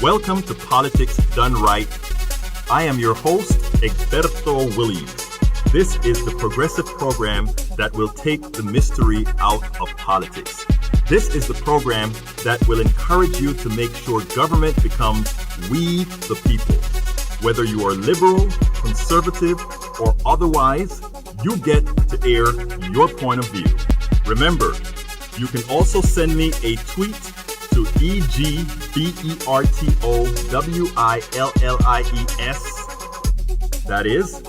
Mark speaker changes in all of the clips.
Speaker 1: Welcome to Politics Done Right. I am your host, Egberto Willies. This is the progressive program that will take the mystery out of politics. This is the program that will encourage you to make sure government becomes we the people. Whether you are liberal, conservative, or otherwise, you get to air your point of view. Remember, you can also send me a tweet to EGBERTOWILLIES. That is,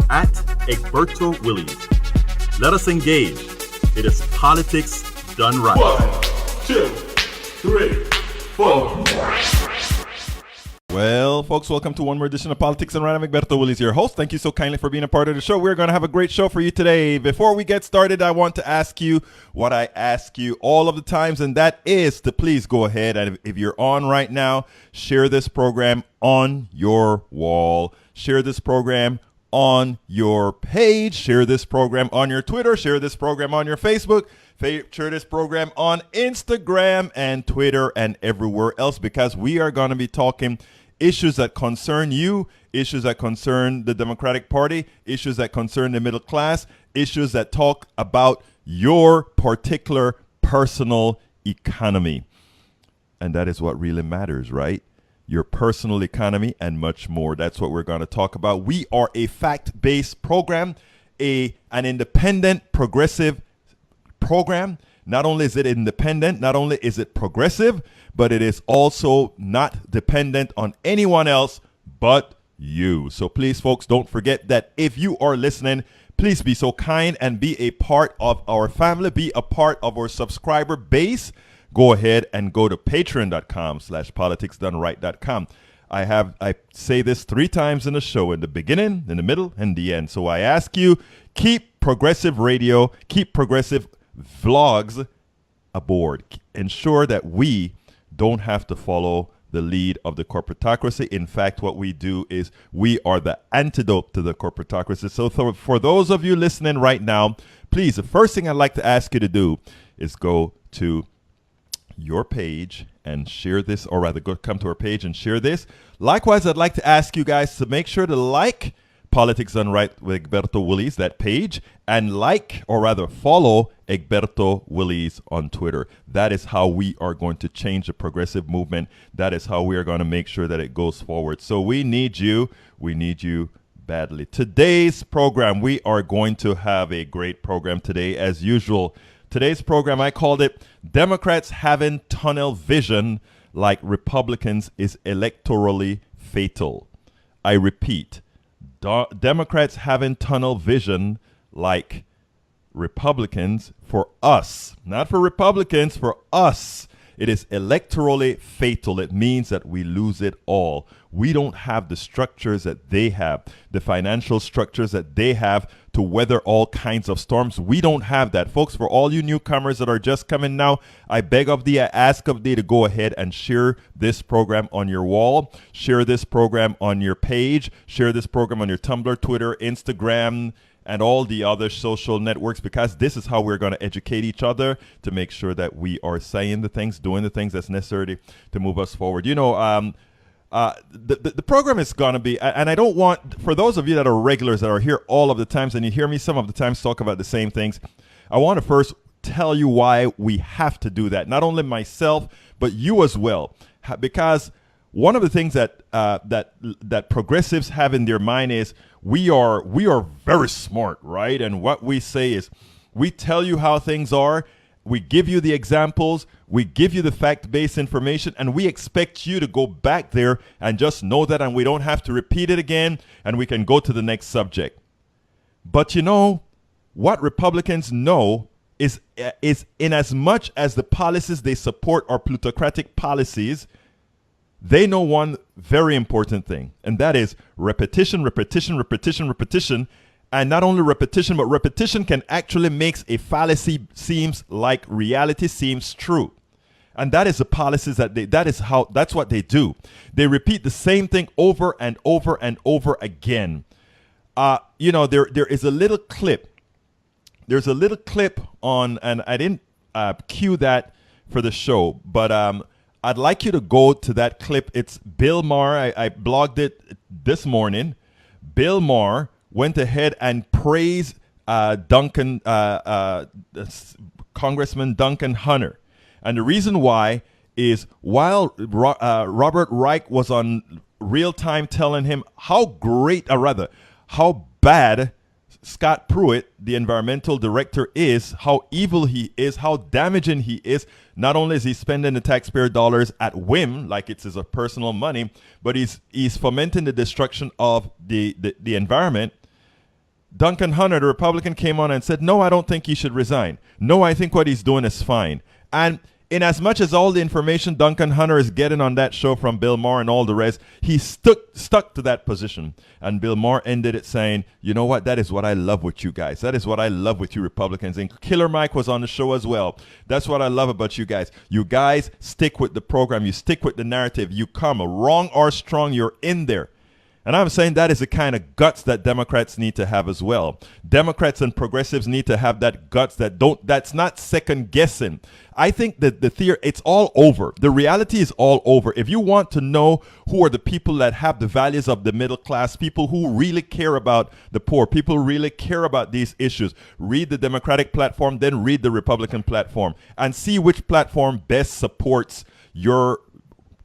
Speaker 1: at Egberto Willies. Let us engage. It is politics done right.
Speaker 2: 1, 2, 3, 4.
Speaker 3: Well, folks, welcome to one more edition of Politics and Right. I'm Egberto Willies, your host. Thank you so kindly for being a part of the show. We're going to have a great show for you today. Before we get started, I want to ask you what I ask you all of the times, and that is to please go ahead and if you're on right now, share this program on your wall. Share this program on your page. Share this program on your Twitter. Share this program on your Facebook. Share this program on Instagram and Twitter and everywhere else, because we are going to be talking issues that concern you, issues that concern the Democratic Party, issues that concern the middle class, issues that talk about your particular personal economy. And that is what really matters, right? Your personal economy and much more. That's what we're going to talk about. We are a fact-based program, an independent, progressive program. Not only is it independent, not only is it progressive, but it is also not dependent on anyone else but you. So please, folks, don't forget that if you are listening, please be so kind and be a part of our family, be a part of our subscriber base. Go ahead and go to patreon.com/politicsdoneright.com. I say this 3 times in the show, in the beginning, in the middle, and the end. So I ask you, keep progressive radio, keep progressive vlogs aboard. Ensure that we don't have to follow the lead of the corporatocracy. In fact, what we do is we are the antidote to the corporatocracy. So for those of you listening right now, please, the first thing I'd like to ask you to do is go to your page and share this, or rather come to our page and share this. Likewise, I'd like to ask you guys to make sure to like Politics Done Right with Egberto Willies, that page, and like, or rather follow Egberto Willies on Twitter. That is how we are going to change the progressive movement. That is how we are going to make sure that it goes forward. So we need you. We need you badly. Today's program, we are going to have a great program today, as usual. Today's program, I called it Democrats Having Tunnel Vision Like Republicans is Electorally Fatal. I repeat, Democrats having tunnel vision like Republicans, for us, not for Republicans, for us, it is electorally fatal. It means that we lose it all. We don't have the structures that they have, the financial structures that they have to weather all kinds of storms. We don't have that. Folks, for all you newcomers that are just coming now, I beg of thee, I ask of thee to go ahead and share this program on your wall, share this program on your page, share this program on your Tumblr, Twitter, Instagram, and all the other social networks, because this is how we're going to educate each other to make sure that we are saying the things, doing the things that's necessary to move us forward. You know, the program is going to be, and I don't want, for those of you that are regulars that are here all of the times and you hear me some of the times talk about the same things, I want to first tell you why we have to do that. Not only myself, but you as well, because one of the things that that progressives have in their mind is we are very smart, right? And what we say is we tell you how things are, we give you the examples, we give you the fact-based information, and we expect you to go back there and just know that, and we don't have to repeat it again, and we can go to the next subject. But you know, what Republicans know is in as much as the policies they support are plutocratic policies, they know one very important thing, and that is repetition, repetition, repetition, repetition. And not only repetition, but repetition can actually make a fallacy seems like reality seems true. And that is the policies that's what they do. They repeat the same thing over and over and over again. You know, there is a little clip. There's a little clip on, and I didn't cue that for the show, but I'd like you to go to that clip. It's Bill Maher. I blogged it this morning. Bill Maher went ahead and praised Congressman Duncan Hunter. And the reason why is while Robert Reich was on real time telling him how great, or rather, how bad Scott Pruitt, the environmental director, is, how evil he is, how damaging he is. Not only is he spending the taxpayer dollars at whim, like it's his personal money, but he's fomenting the destruction of the environment. Duncan Hunter, the Republican, came on and said, no, I don't think he should resign. No, I think what he's doing is fine. And in as much as all the information Duncan Hunter is getting on that show from Bill Maher and all the rest, he stuck to that position. And Bill Maher ended it saying, you know what, that is what I love with you guys. That is what I love with you Republicans. And Killer Mike was on the show as well. That's what I love about you guys. You guys stick with the program. You stick with the narrative. You come wrong or strong, you're in there. And I'm saying that is the kind of guts that Democrats need to have as well. Democrats and progressives need to have that guts that's not second guessing. I think that the theory, it's all over. The reality is all over. If you want to know who are the people that have the values of the middle class, people who really care about the poor, people who really care about these issues, read the Democratic platform, then read the Republican platform and see which platform best supports your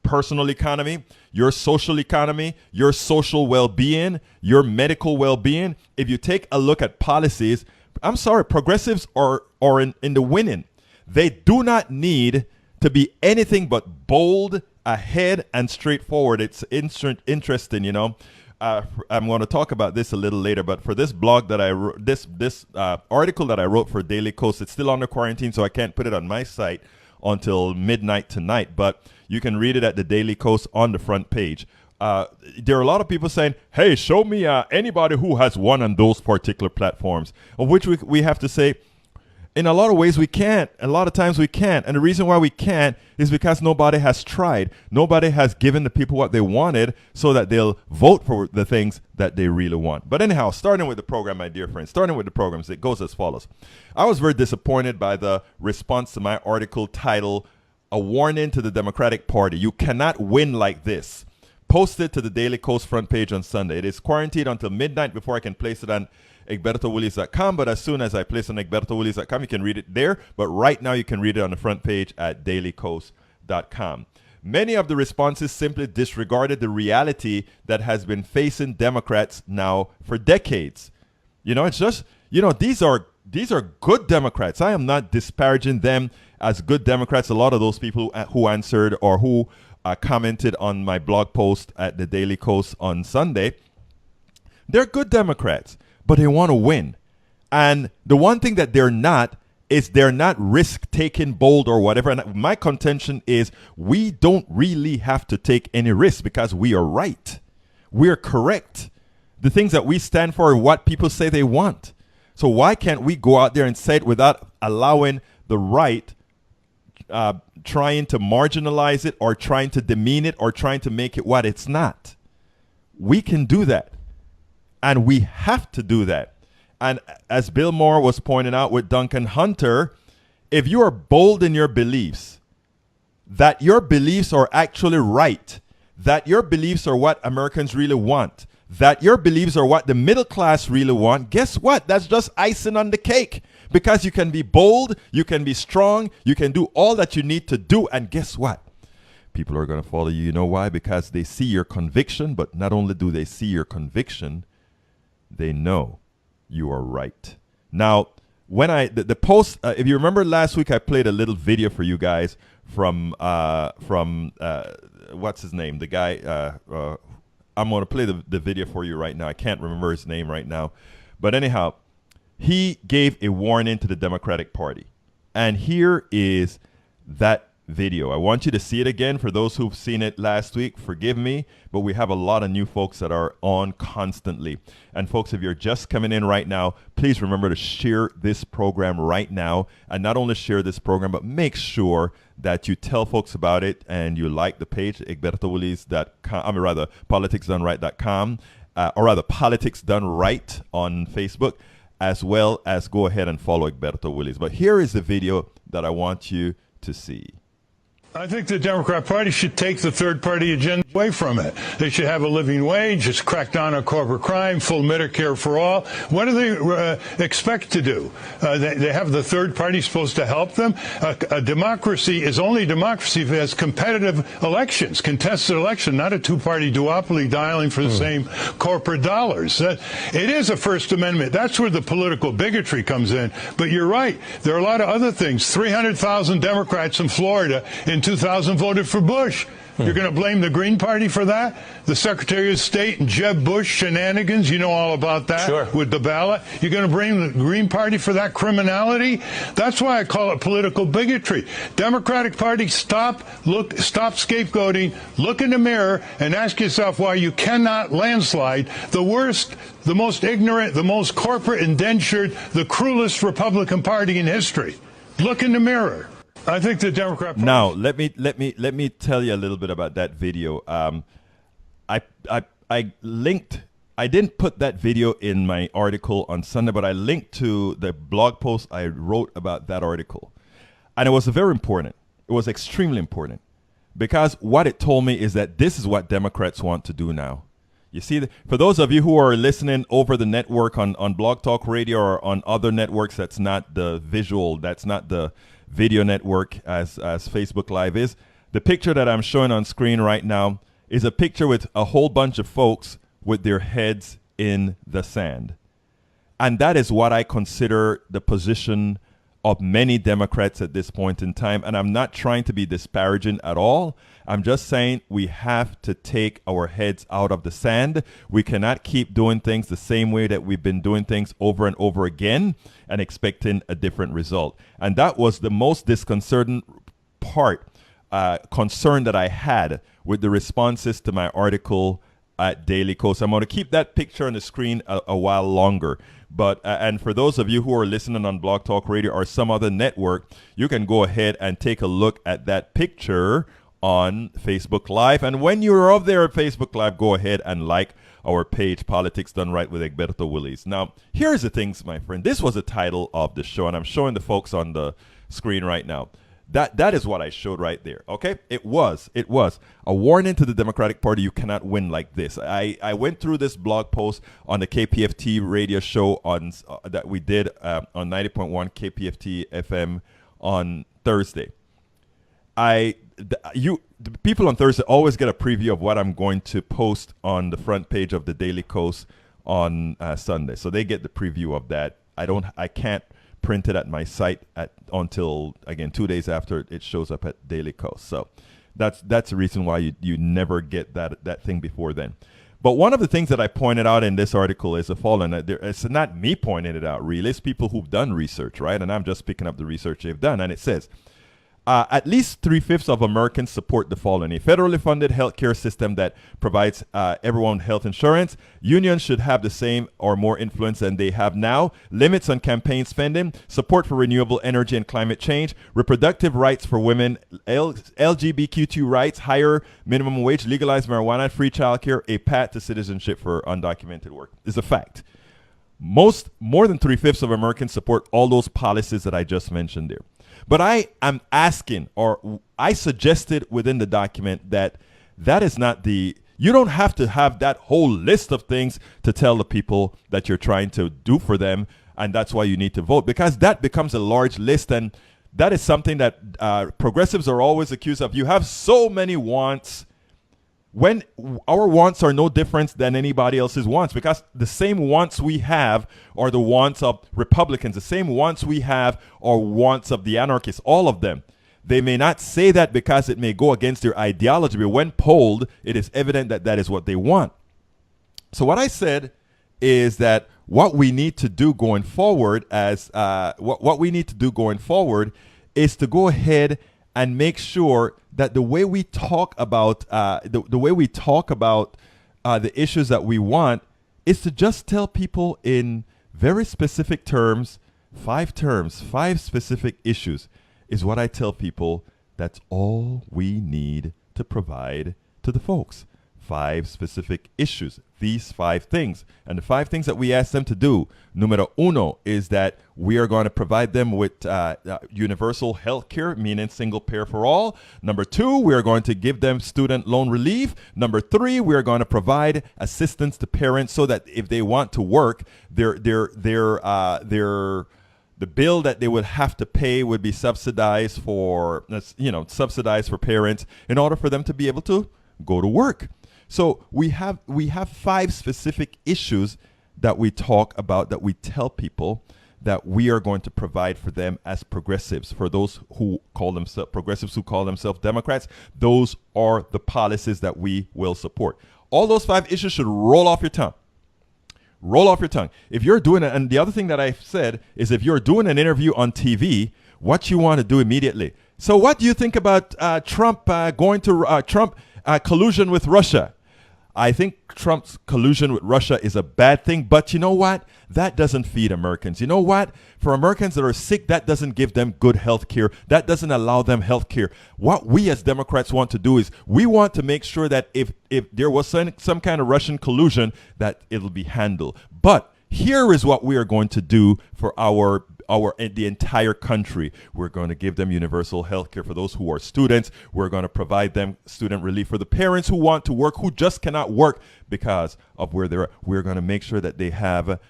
Speaker 3: personal economy, your social economy, your social well-being, your medical well-being. If you take a look at policies, I'm sorry, progressives are in the winning. They do not need to be anything but bold, ahead, and straightforward. It's interesting, you know. I'm going to talk about this a little later, but for this blog that I wrote, this article that I wrote for DailyKos, it's still under quarantine, so I can't put it on my site until midnight tonight, but you can read it at the DailyKos on the front page. There are a lot of people saying, hey, show me anybody who has won on those particular platforms, of which we have to say, in a lot of ways we can't. A lot of times we can't. And the reason why we can't is because nobody has tried. Nobody has given the people what they wanted so that they'll vote for the things that they really want. But anyhow, starting with the program, my dear friends, starting with the programs, it goes as follows. I was very disappointed by the response to my article titled, A Warning to the Democratic Party. You cannot win like this. Posted to the DailyKos front page on Sunday. It is quarantined until midnight before I can place it on egbertowillies.com, but as soon as I place on egbertowillies.com, you can read it there. But right now, you can read it on the front page at dailykos.com. Many of the responses simply disregarded the reality that has been facing Democrats now for decades. You know, it's just, you know, these are good Democrats. I am not disparaging them as good Democrats. A lot of those people who answered or who commented on my blog post at the DailyKos on Sunday, they're good Democrats, but they want to win. And the one thing that they're not is they're not risk-taking, bold, or whatever. And my contention is we don't really have to take any risk because we are right. We're correct. The things that we stand for are what people say they want. So why can't we go out there and say it without allowing the right, trying to marginalize it or trying to demean it or trying to make it what it's not? We can do that. And we have to do that. And as Bill Maher was pointing out with Duncan Hunter, if you are bold in your beliefs, that your beliefs are actually right, that your beliefs are what Americans really want, that your beliefs are what the middle class really want, guess what? That's just icing on the cake. Because you can be bold, you can be strong, you can do all that you need to do. And guess what? People are going to follow you. You know why? Because they see your conviction, but not only do they see your conviction, they know you are right. Now, when the post, if you remember last week, I played a little video for you guys from what's his name? The guy, I'm going to play the video for you right now. I can't remember his name right now. But anyhow, he gave a warning to the Democratic Party. And here is that video. I want you to see it again. For those who've seen it last week, forgive me, but we have a lot of new folks that are on constantly. And folks, if you're just coming in right now, please remember to share this program right now. And not only share this program, but make sure that you tell folks about it and you like the page, egbertowillies.com, rather, politicsdoneright.com, or rather, Politics Done Right on Facebook, as well as go ahead and follow Egberto Willies. But here is the video that I want you to see.
Speaker 4: I think the Democrat Party should take the third-party agenda away from it. They should have a living wage, just crack down on corporate crime, full Medicare for all. What do they expect to do? They have the third party supposed to help them? A democracy is only democracy if it has competitive elections, contested election, not a two-party duopoly dialing for the same corporate dollars. It is a First Amendment. That's where the political bigotry comes in. But you're right. There are a lot of other things. 300,000 Democrats in Florida in 2000 voted for Bush. You're going to blame the Green Party for that? The Secretary of State and Jeb Bush shenanigans, you know all about that with the ballot. You're going to blame the Green Party for that criminality? That's why I call it political bigotry. Democratic Party, stop scapegoating, look in the mirror, and ask yourself why you cannot landslide the worst, the most ignorant, the most corporate indentured, the cruelest Republican Party in history. Look in the mirror. I think the Democrat Party.
Speaker 3: Now, let me tell you a little bit about that video. I linked. I didn't put that video in my article on Sunday, but I linked to the blog post I wrote about that article, and it was very important. It was extremely important because what it told me is that this is what Democrats want to do now. You see, for those of you who are listening over the network on Blog Talk Radio or on other networks, that's not the visual, that's not the video network as Facebook Live is. The picture that I'm showing on screen right now is a picture with a whole bunch of folks with their heads in the sand. And that is what I consider the position of many Democrats at this point in time. And I'm not trying to be disparaging at all. I'm just saying we have to take our heads out of the sand. We cannot keep doing things the same way that we've been doing things over and over again and expecting a different result. And that was the most disconcerting concern that I had with the responses to my article at DailyKos. I'm going to keep that picture on the screen a while longer. But and for those of you who are listening on Blog Talk Radio or some other network, you can go ahead and take a look at that picture on Facebook Live. And when you're up there at Facebook Live, go ahead and like our page, Politics Done Right with Egberto Willies. Now, here's the things, my friend. This was the title of the show, and I'm showing the folks on the screen right now. That is what I showed right there. Okay, it was a warning to the Democratic Party. You cannot win like this. I went through this blog post on the KPFT radio show on that we did on 90.1 KPFT FM on Thursday. The people on Thursday always get a preview of what I'm going to post on the front page of the DailyKos on Sunday, so they get the preview of that. I can't print it at my site until again 2 days after it shows up at DailyKos. So that's the reason why you never get that thing before then. But one of the things that I pointed out in this article is the following. It's not me pointing it out, really. It's people who've done research, right? And I'm just picking up the research they've done. And it says, at least 3/5 of Americans support the following: a federally funded healthcare system that provides everyone health insurance. Unions should have the same or more influence than they have now. Limits on campaign spending. Support for renewable energy and climate change. Reproductive rights for women. LGBTQ rights. Higher minimum wage. Legalized marijuana. Free childcare. A path to citizenship for undocumented work is a fact. More than 3/5 of Americans support all those policies that I just mentioned there. But I am asking, or I suggested within the document that is not you don't have to have that whole list of things to tell the people that you're trying to do for them, and that's why you need to vote, because that becomes a large list, and that is something that progressives are always accused of. You have so many wants, when our wants are no different than anybody else's wants, because the same wants we have are the wants of Republicans. The same wants we have are wants of the anarchists, all of them. They may not say that because it may go against their ideology, but when polled, it is evident that that is what they want. So what I said is that what we need to do going forward is to go ahead and make sure that the way we talk about the issues that we want is to just tell people in very specific terms, 5 specific issues is what I tell people. That's all we need to provide to the folks. 5 specific issues, these 5 things. And the 5 things that we asked them to do, numero uno, is that we are going to provide them with universal health care, meaning single payer for all. Number 2, we are going to give them student loan relief. Number 3, we are going to provide assistance to parents so that if they want to work, the bill that they would have to pay would be subsidized for parents in order for them to be able to go to work. So we have 5 specific issues that we talk about, that we tell people that we are going to provide for them as progressives. For those who call themselves progressives, who call themselves Democrats, those are the policies that we will support. All those 5 issues should roll off your tongue. Roll off your tongue. If you're doing it, and the other thing that I've said is if you're doing an interview on TV, what you want to do immediately. So what do you think about Trump collusion with Russia? I think Trump's collusion with Russia is a bad thing, but you know what? That doesn't feed Americans. You know what? For Americans that are sick, that doesn't give them good health care. That doesn't allow them health care. What we as Democrats want to do is we want to make sure that if there was some kind of Russian collusion, that it'll be handled. But here is what we are going to do for the entire country. We're going to give them universal health care for those who are students. We're going to provide them student relief for the parents who want to work, who just cannot work because of where they're at. We're going to make sure that they have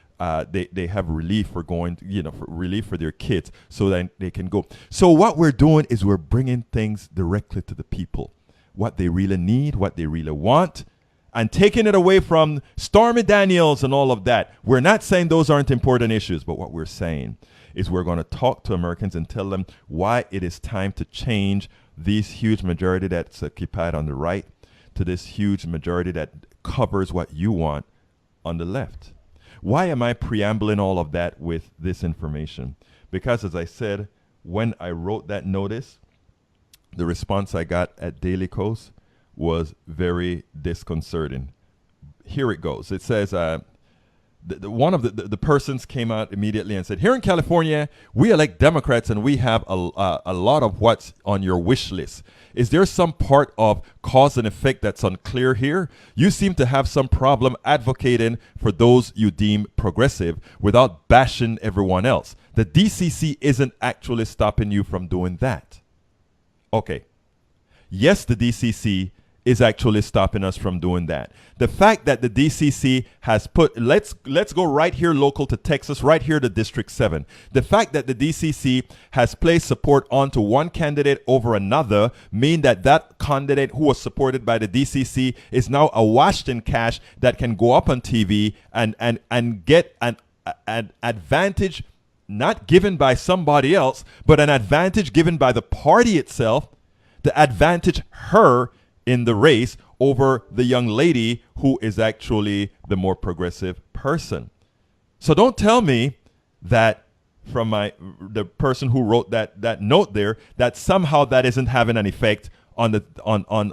Speaker 3: relief for relief for their kids so that they can go. So what we're doing is we're bringing things directly to the people, what they really need, what they really want, and taking it away from Stormy Daniels and all of that. We're not saying those aren't important issues, but what we're saying is we're going to talk to Americans and tell them why it is time to change this huge majority that's occupied on the right to this huge majority that covers what you want on the left. Why am I preambling all of that with this information? Because as I said, when I wrote that notice, the response I got at DailyKos was very disconcerting. Here it goes. It says, one of the persons came out immediately and said, here in California, we elect Democrats and we have a lot of what's on your wish list. Is there some part of cause and effect that's unclear here? You seem to have some problem advocating for those you deem progressive without bashing everyone else. The DCC isn't actually stopping you from doing that. Okay. Yes, the DCC is actually stopping us from doing that. The fact that the DCC has put, let's go right here local to Texas, right here to District 7. The fact that the DCC has placed support onto one candidate over another mean that that candidate who was supported by the DCC is now awash in cash that can go up on TV and get an advantage not given by somebody else, but an advantage given by the party itself, to advantage her in the race over the young lady who is actually the more progressive person. So don't tell me that from the person who wrote that note there, that somehow that isn't having an effect on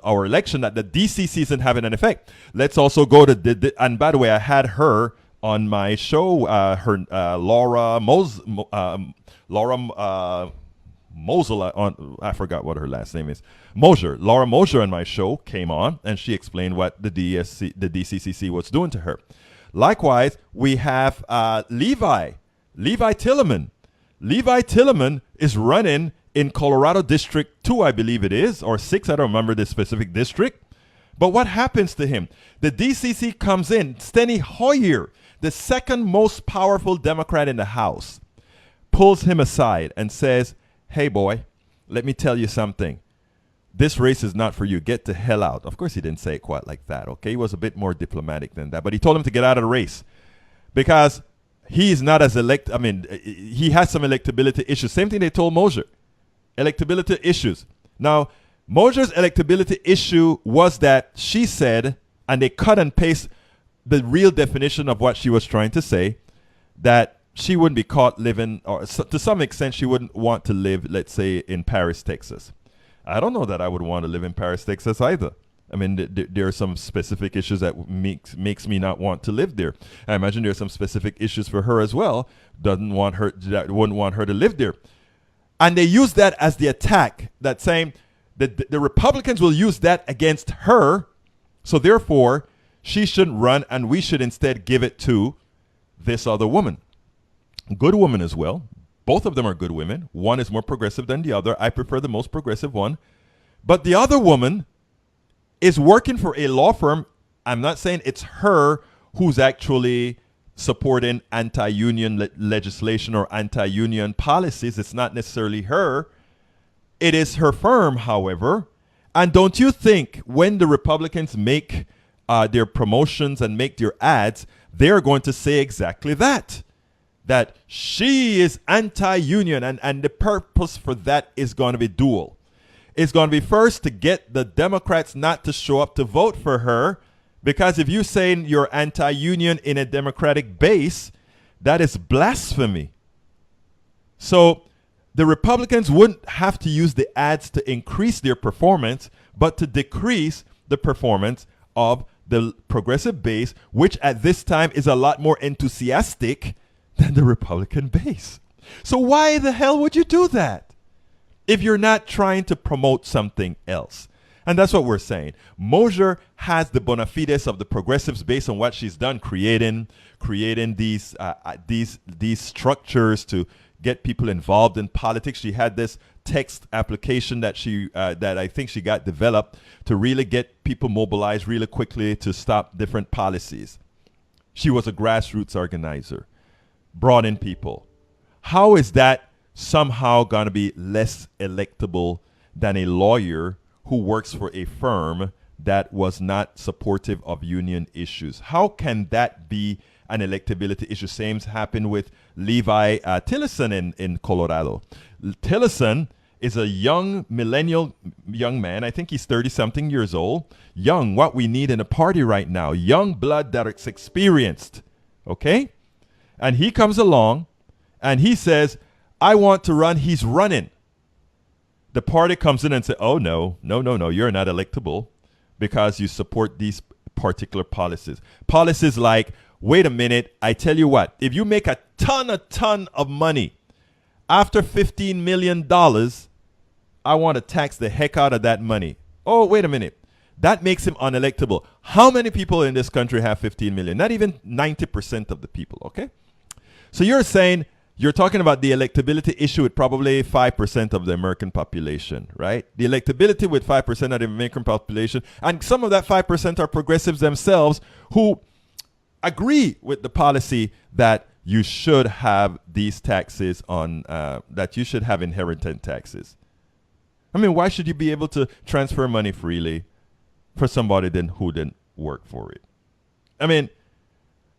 Speaker 3: our election, that the DCC isn't having an effect. Let's also go to and by the way, I had her on my show, Laura Mosel, I forgot what her last name is. Mosier. Laura Mosier on my show came on and she explained what the DCCC was doing to her. Likewise, we have Levi Tilleman. Levi Tilleman is running in Colorado District 2, I believe it is, or 6, I don't remember the specific district. But what happens to him? The DCC comes in, Steny Hoyer, the second most powerful Democrat in the House, pulls him aside and says, hey, boy, let me tell you something. This race is not for you. Get the hell out. Of course, he didn't say it quite like that, okay? He was a bit more diplomatic than that. But he told him to get out of the race because he is not as he has some electability issues. Same thing they told Mosier. Electability issues. Now, Mosier's electability issue was that she said, and they cut and paste the real definition of what she was trying to say, that she wouldn't be caught living, or to some extent, she wouldn't want to live, let's say, in Paris, Texas. I don't know that I would want to live in Paris, Texas either. I mean, there are some specific issues that makes me not want to live there. I imagine there are some specific issues for her as well. Wouldn't want her to live there. And they use that as the attack, that saying that the Republicans will use that against her So therefore, she shouldn't run, and we should instead give it to this other woman. Good woman as well. Both of them are good women. One is more progressive than the other. I prefer the most progressive one. But the other woman is working for a law firm. I'm not saying it's her who's actually supporting anti-union legislation or anti-union policies. It's not necessarily her. It is her firm, however. And don't you think when the Republicans make their promotions and make their ads, they're going to say exactly that? That she is anti-union, and the purpose for that is going to be dual. It's going to be first to get the Democrats not to show up to vote for her, because if you're saying you're anti-union in a Democratic base, that is blasphemy. So the Republicans wouldn't have to use the ads to increase their performance, but to decrease the performance of the progressive base, which at this time is a lot more enthusiastic than the Republican base. So why the hell would you do that if you're not trying to promote something else? And that's what we're saying. Mosier has the bona fides of the progressives based on what she's done, creating these structures to get people involved in politics. She had this text application that I think she got developed to really get people mobilized really quickly to stop different policies. She was a grassroots organizer, brought in people. How is that somehow going to be less electable than a lawyer who works for a firm that was not supportive of union issues? How can that be an electability issue? Same happened with Levi Tillerson in Colorado. Tillerson is a young millennial young man. I think he's 30-something years old. Young, what we need in a party right now. Young blood that is experienced. Okay? And he comes along and he says, I want to run. He's running. The party comes in and says, oh, no, you're not electable because you support these particular policies. Policies like, wait a minute, I tell you what, if you make a ton of money, after $15 million, I want to tax the heck out of that money. Oh, wait a minute. That makes him unelectable. How many people in this country have 15 million? Not even 90% of the people, okay? So you're saying, you're talking about the electability issue with probably 5% of the American population, right? The electability with 5% of the American population, and some of that 5% are progressives themselves who agree with the policy that you should have these taxes on, that you should have inheritance taxes. I mean, why should you be able to transfer money freely for somebody who didn't work for it? I mean,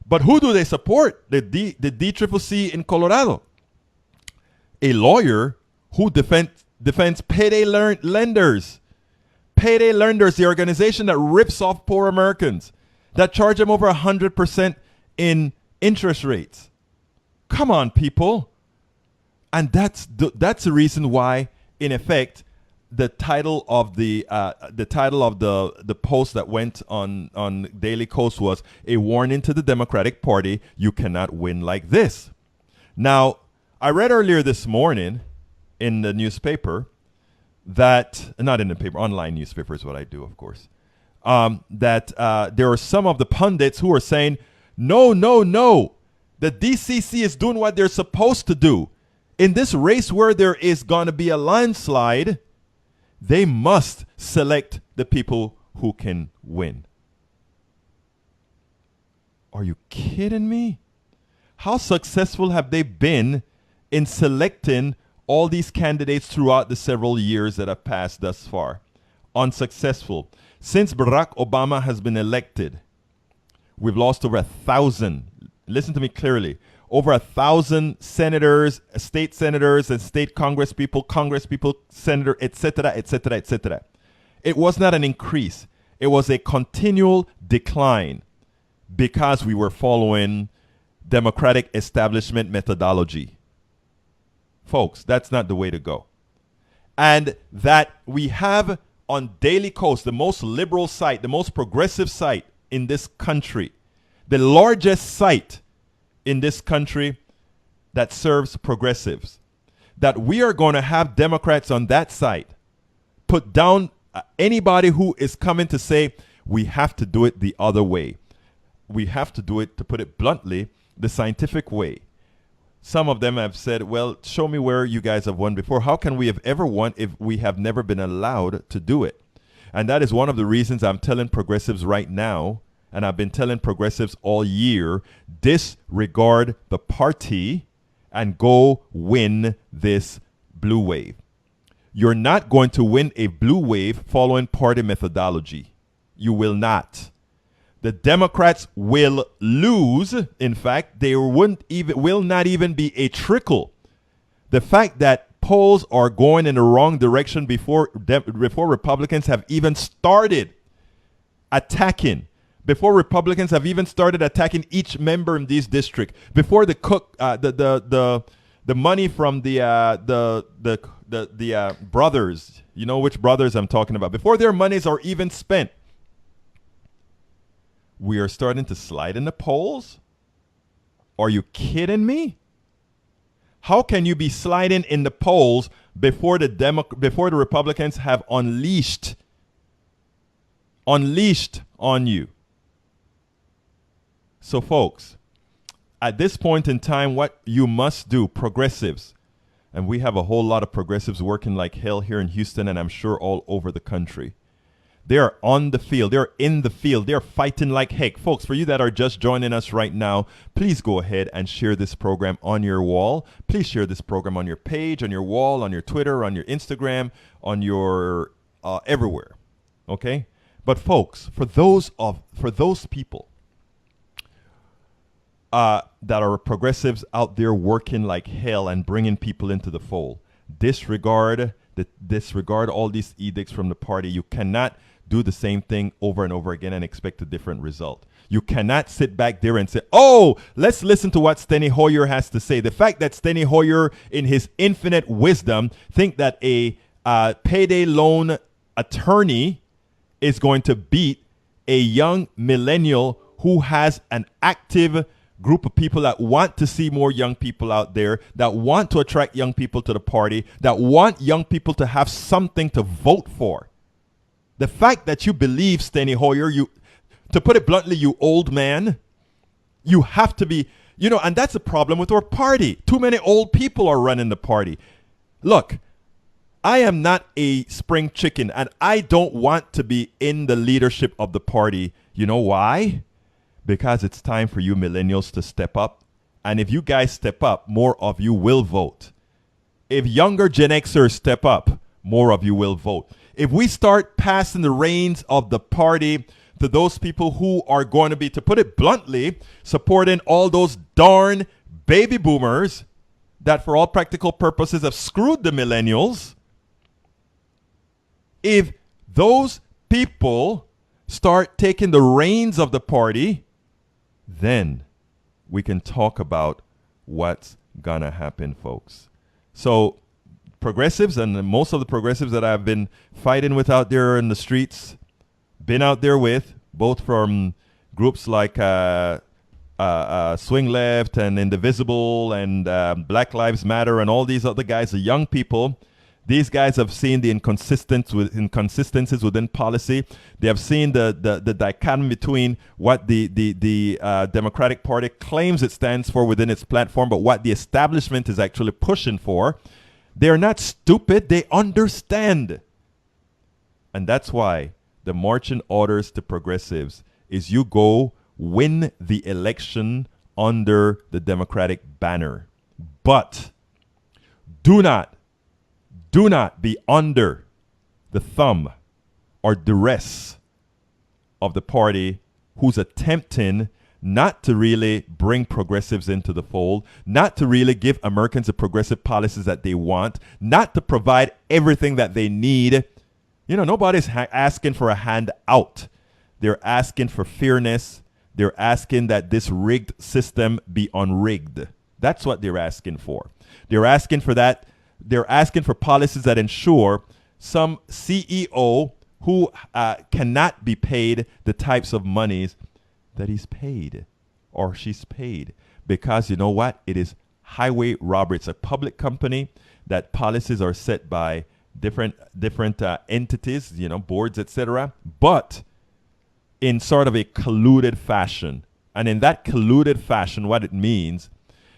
Speaker 3: but who do they support? The DCCC in Colorado. A lawyer who defends payday lenders. Payday lenders, the organization that rips off poor Americans, that charge them over 100% in interest rates. Come on, people. And that's the reason why, in effect, the title of the post that went on DailyKos was a warning to the Democratic Party: you cannot win like this. Now, I read earlier this morning in the newspaper that, not in the paper, online newspaper is what I do, of course, that there are some of the pundits who are saying, no, the DCC is doing what they're supposed to do. In this race where there is going to be a landslide, they must select the people who can win. Are you kidding me? How successful have they been in selecting all these candidates throughout the several years that have passed thus far? Unsuccessful. Since Barack Obama has been elected, we've lost over 1,000. Listen to me clearly. Over 1,000 senators, state senators, and state congress people, senator, etc., etc., etc. It was not an increase. It was a continual decline because we were following Democratic establishment methodology. Folks, that's not the way to go. And that we have on DailyKos, the most liberal site, the most progressive site in this country, the largest site in this country that serves progressives, that we are going to have Democrats on that site put down anybody who is coming to say, We have to do it the other way. We have to do it, to put it bluntly, the scientific way. Some of them have said, well, show me where you guys have won before. How can we have ever won if we have never been allowed to do it? And that is one of the reasons I'm telling progressives right now, and I've been telling progressives all year, disregard the party and go win this blue wave. You're not going to win a blue wave following party methodology. You will not. The Democrats will lose. In fact, there will not even be a trickle. The fact that polls are going in the wrong direction before Republicans have even started attacking, before Republicans have even started attacking each member in this district, before the money from the brothers, you know which brothers I'm talking about, before their monies are even spent, we are starting to slide in the polls? Are you kidding me? How can you be sliding in the polls before the Republicans have unleashed on you? So folks, at this point in time, what you must do, progressives, and we have a whole lot of progressives working like hell here in Houston, and I'm sure all over the country. They are on the field. They're in the field. They're fighting like heck. Folks, for you that are just joining us right now, please go ahead and share this program on your wall. Please share this program on your page, on your wall, on your Twitter, on your Instagram, on your everywhere. Okay? But folks, for those people that are progressives out there working like hell and bringing people into the fold, disregard all these edicts from the party. You cannot do the same thing over and over again and expect a different result. You cannot sit back there and say, oh, let's listen to what Steny Hoyer has to say. The fact that Steny Hoyer, in his infinite wisdom, think that a payday loan attorney is going to beat a young millennial who has an active group of people that want to see more young people out there, that want to attract young people to the party, that want young people to have something to vote for. The fact that you believe, Steny Hoyer, to put it bluntly, you old man, you have to be, and that's a problem with our party. Too many old people are running the party. Look, I am not a spring chicken, and I don't want to be in the leadership of the party. You know why? Because it's time for you millennials to step up. And if you guys step up, more of you will vote. If younger Gen Xers step up, more of you will vote. If we start passing the reins of the party to those people who are going to be, to put it bluntly, supporting all those darn baby boomers that for all practical purposes have screwed the millennials, if those people start taking the reins of the party, then we can talk about what's gonna happen, folks. So progressives, and most of the progressives that I've been fighting with out there in the streets, been out there with, both from groups like Swing Left and Indivisible and Black Lives Matter and all these other guys, the young people. These guys have seen the inconsistencies within policy. They have seen the dichotomy between what the Democratic Party claims it stands for within its platform, but what the establishment is actually pushing for. They're not stupid. They understand. And that's why the marching orders to progressives is you go win the election under the Democratic banner. But do not be under the thumb or duress of the party who's attempting not to really bring progressives into the fold, not to really give Americans the progressive policies that they want, not to provide everything that they need. Nobody's asking for a handout. They're asking for fairness. They're asking that this rigged system be unrigged. That's what they're asking for. They're asking for that. They're asking for policies that ensure some CEO who cannot be paid the types of monies that he's paid or she's paid. Because you know what? It is highway robbery. It's a public company that policies are set by different entities, boards, etc. But in sort of a colluded fashion. And in that colluded fashion, what it means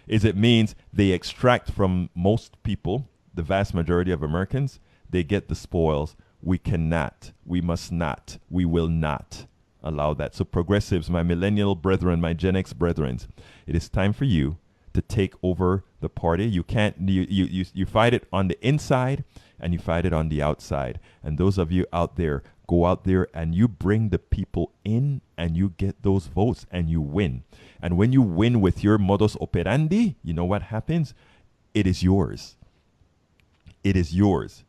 Speaker 3: is it means they extract from most people, the vast majority of Americans, they get the spoils. We cannot, we must not, we will not allow that. So progressives, my millennial brethren, my Gen X brethren, it is time for you to take over the party. You can't, you fight it on the inside and you fight it on the outside. And those of you out there, go out there and you bring the people in and you get those votes and you win. And when you win with your modus operandi, you know what happens? It is yours. It is yours.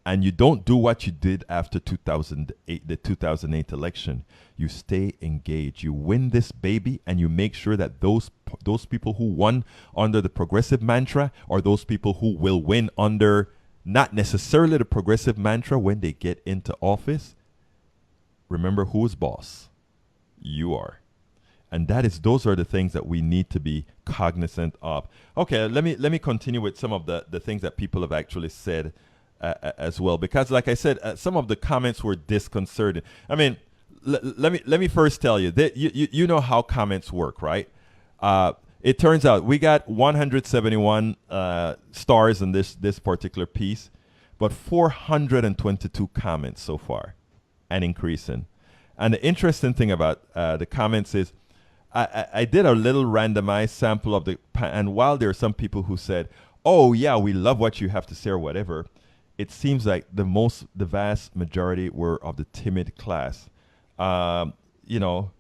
Speaker 3: And you don't do what you did after 2008, the 2008 election. You stay engaged. You win this baby, and you make sure that those people who won under the progressive mantra are those people who will win under not necessarily the progressive mantra when they get into office. Remember who's boss? You are. And those are the things that we need to be cognizant of. Okay, let me continue with some of the things that people have actually said as well, because like I said, some of the comments were disconcerting. I mean, let me first tell you that you know how comments work, right? It turns out we got 171 stars in this particular piece, but 422 comments so far, and increasing. And the interesting thing about the comments is I did a little randomized sample of and while there are some people who said, "Oh yeah, we love what you have to say" or whatever, it seems like the vast majority were of the timid class. You know,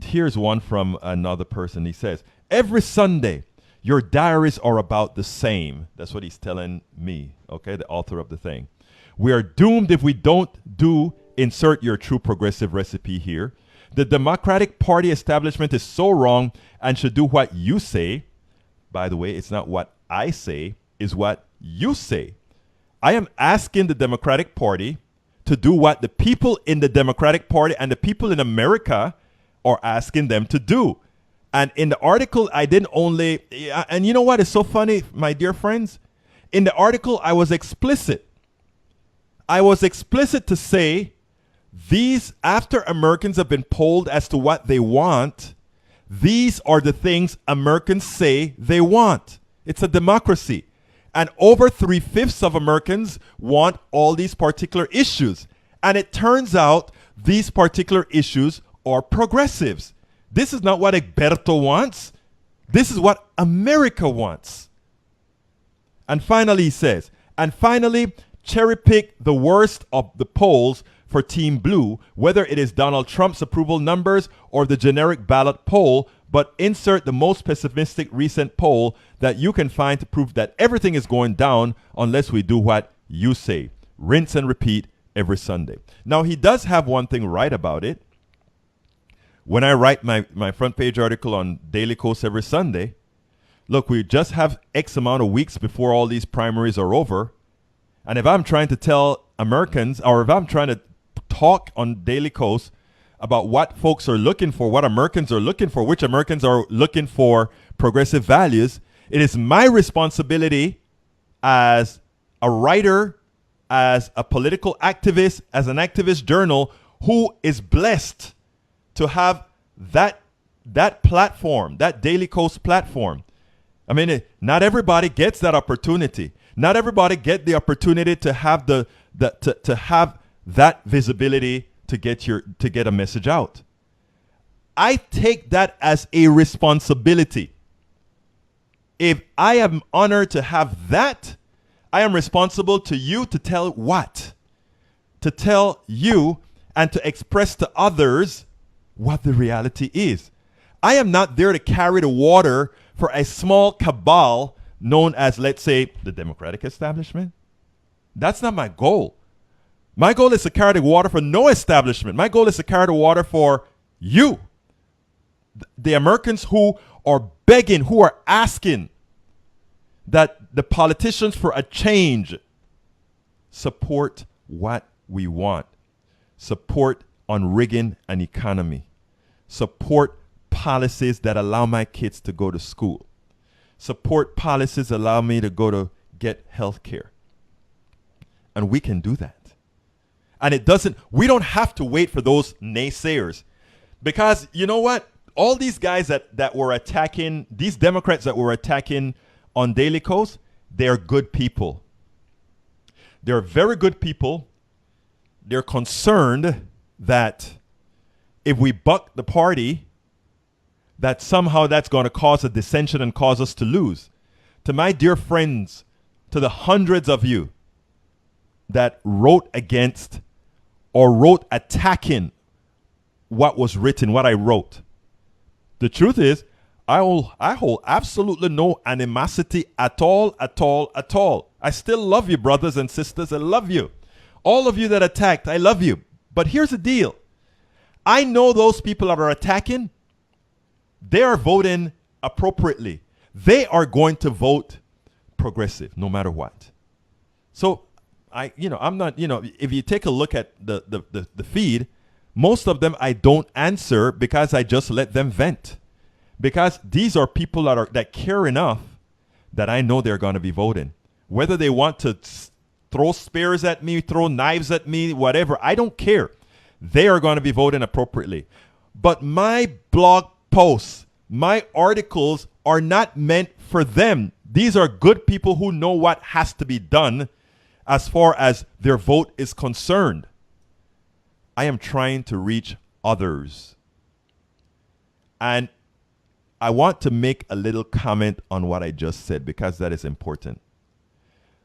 Speaker 3: here's one from another person. He says, "Every Sunday, your diaries are about the same." That's what he's telling me, okay, the author of the thing. "We are doomed if we don't insert your true progressive recipe here. The Democratic Party establishment is so wrong and should do what you say." By the way, it's not what I say, it's what you say. I am asking the Democratic Party to do what the people in the Democratic Party and the people in America are asking them to do. And in the article, I didn't only, and you know what is so funny, my dear friends? In the article, I was explicit. I was explicit to say, after Americans have been polled as to what they want, these are the things Americans say they want. It's a democracy. And over 3/5 of Americans want all these particular issues. And it turns out these particular issues are progressives. This is not what Egberto wants. This is what America wants. And finally, he says, and finally, cherry pick the worst of the polls for Team Blue, whether it is Donald Trump's approval numbers or the generic ballot poll, but insert the most pessimistic recent poll that you can find to prove that everything is going down unless we do what you say. Rinse and repeat every Sunday. Now, he does have one thing right about it. When I write my front page article on DailyKos every Sunday, look, we just have X amount of weeks before all these primaries are over. And if I'm trying to tell Americans, or if I'm trying to talk on DailyKos about what folks are looking for, what Americans are looking for, which Americans are looking for progressive values, it is my responsibility as a writer, as a political activist, as an activist journal who is blessed to have that platform, that DailyKos platform. I mean, not everybody gets that opportunity. Not everybody get the opportunity to have to have that visibility to get a message out. I take that as a responsibility. If I am honored to have that, I am responsible to you to tell what? To tell you and to express to others what the reality is. I am not there to carry the water for a small cabal known as, let's say, the Democratic establishment. That's not my goal. My goal is to carry the water for no establishment. My goal is to carry the water for you. The Americans who are begging, who are asking that the politicians for a change support what we want. Support on rigging an economy. Support policies that allow my kids to go to school. Support policies that allow me to go to get health care. And we can do that. And we don't have to wait for those naysayers. Because you know what? All these guys that were attacking, these Democrats that were attacking on DailyKos, they're good people. They're very good people. They're concerned that if we buck the party, that somehow that's going to cause a dissension and cause us to lose. To my dear friends, to the hundreds of you that wrote against or wrote attacking what was written, what I wrote. The truth is, I hold absolutely no animosity at all. I still love you, brothers and sisters. I love you. All of you that attacked, I love you. But here's the deal. I know those people that are attacking, they are voting appropriately. They are going to vote progressive no matter what. So I'm not, if you take a look at the feed, most of them I don't answer because I just let them vent. Because these are people that care enough that I know they're going to be voting. Whether they want to throw spears at me, throw knives at me, whatever, I don't care. They are going to be voting appropriately. But my blog posts, my articles are not meant for them. These are good people who know what has to be done as far as their vote is concerned. I am trying to reach others. And I want to make a little comment on what I just said because that is important.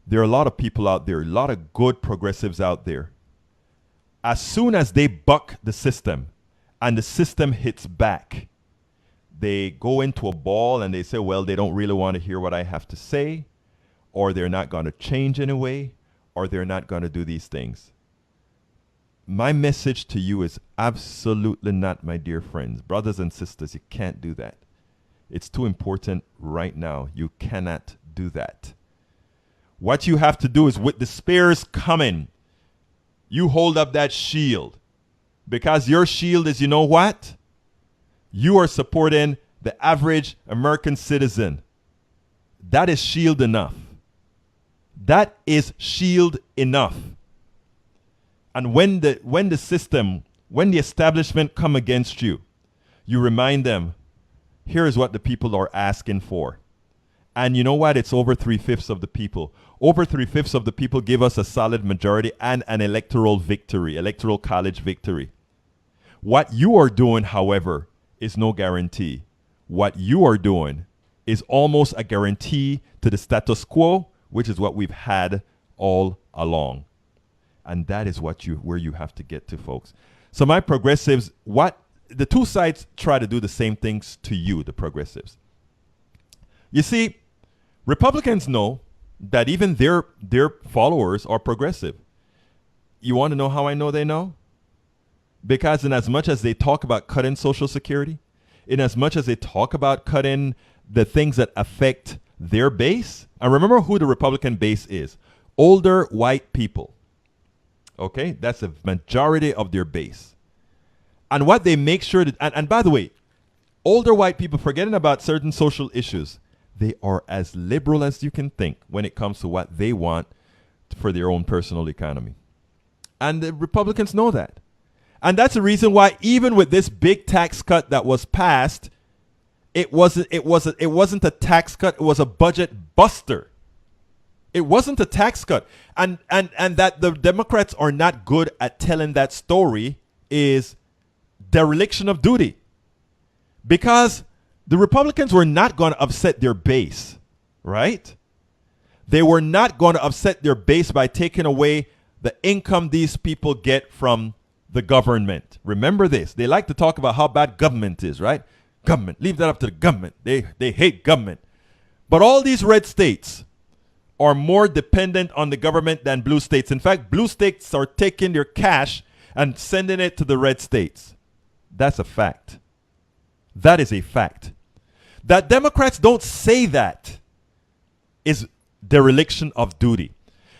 Speaker 3: There are a lot of people out there, a lot of good progressives out there. As soon as they buck the system and the system hits back, they go into a ball and they say, well, they don't really want to hear what I have to say, or they're not going to change anyway, or they're not going to do these things. My message to you is absolutely not, my dear friends. Brothers and sisters, you can't do that. It's too important right now. You cannot do that. What you have to do is with the spears coming, you hold up that shield. Because your shield is, you know what? You are supporting the average American citizen. That is shield enough. That is shield enough. And when the system, when the establishment come against you, you remind them, here is what the people are asking for. And you know what? It's over 3/5 of the people. Over 3/5 of the people give us a solid majority and an electoral victory, electoral college victory. What you are doing, however, is no guarantee. What you are doing is almost a guarantee to the status quo, which is what we've had all along. And that is where you have to get to, folks. So my progressives, the two sides try to do the same things to you, the progressives. You see, Republicans know that even their followers are progressive. You want to know how I know they know? Because in as much as they talk about cutting Social Security, in as much as they talk about cutting the things that affect their base, and remember who the Republican base is. Older white people. Okay? That's a majority of their base. And what they make sure that, and by the way, older white people, forgetting about certain social issues, they are as liberal as you can think when it comes to what they want for their own personal economy. And the Republicans know that. And that's the reason why even with this big tax cut that was passed, it wasn't a tax cut, it was a budget buster. It wasn't a tax cut. And that the Democrats are not good at telling that story is dereliction of duty. Because the Republicans were not going to upset their base, right? They were not going to upset their base by taking away the income these people get from the government. Remember this. They like to talk about how bad government is, right? Government. Leave that up to the government. They hate government. But all these red states are more dependent on the government than blue states. In fact, blue states are taking their cash and sending it to the red states. That's a fact. That is a fact. That Democrats don't say that is dereliction of duty.